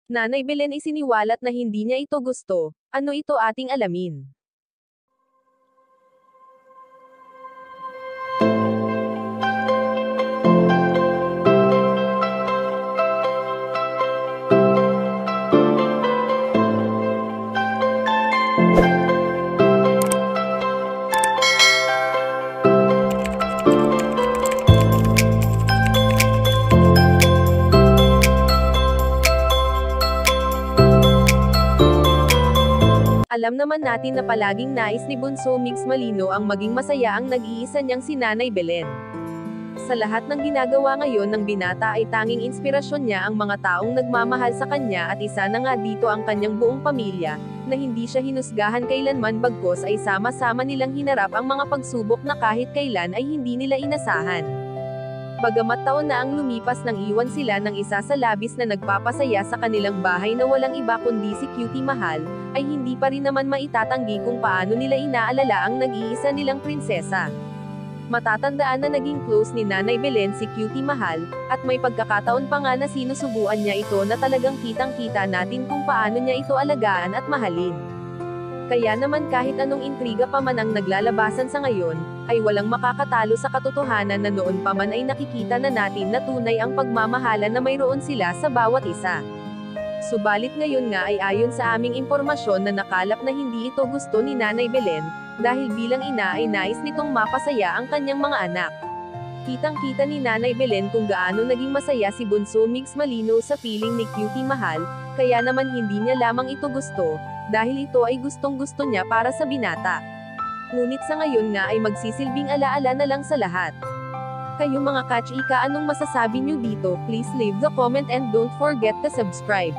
Nanay Belen isiniwalat na hindi niya ito gusto. Ano ito ating alamin? Alam naman natin na palaging nais ni Bunso Mix Malino ang maging masaya ang nag-iisa niyang si Nanay Belen. Sa lahat ng ginagawa ngayon ng binata ay tanging inspirasyon niya ang mga taong nagmamahal sa kanya at isa na nga dito ang kanyang buong pamilya, na hindi siya hinusgahan kailanman bagkos ay sama-sama nilang hinarap ang mga pagsubok na kahit kailan ay hindi nila inasahan. Bagamat taon na ang lumipas nang iwan sila ng isa sa labis na nagpapasaya sa kanilang bahay na walang iba kundi si Cutie Mahal, ay hindi pa rin naman maitatanggi kung paano nila inaalala ang nag-iisa nilang prinsesa. Matatandaan na naging close ni Nanay Belen si Cutie Mahal, at may pagkakataon pa nga na sinusubuan niya ito na talagang kitang-kita natin kung paano niya ito alagaan at mahalin. Kaya naman kahit anong intriga pa man ang naglalabasan sa ngayon, ay walang makakatalo sa katotohanan na noon pa man ay nakikita na natin na tunay ang pagmamahalan na mayroon sila sa bawat isa. Subalit ngayon nga ay ayon sa aming impormasyon na nakalap na hindi ito gusto ni Nanay Belen, dahil bilang ina ay nais nitong mapasaya ang kanyang mga anak. Kitang-kita ni Nanay Belen kung gaano naging masaya si Bunso Mix Malino sa piling ni Cutie Mahal, kaya naman hindi niya lamang ito gusto, dahil ito ay gustong-gusto niya para sa binata. Ngunit sa ngayon nga ay magsisilbing alaala na lang sa lahat. Kayo mga kachika, anong masasabi nyo dito? Please leave the comment and don't forget to subscribe.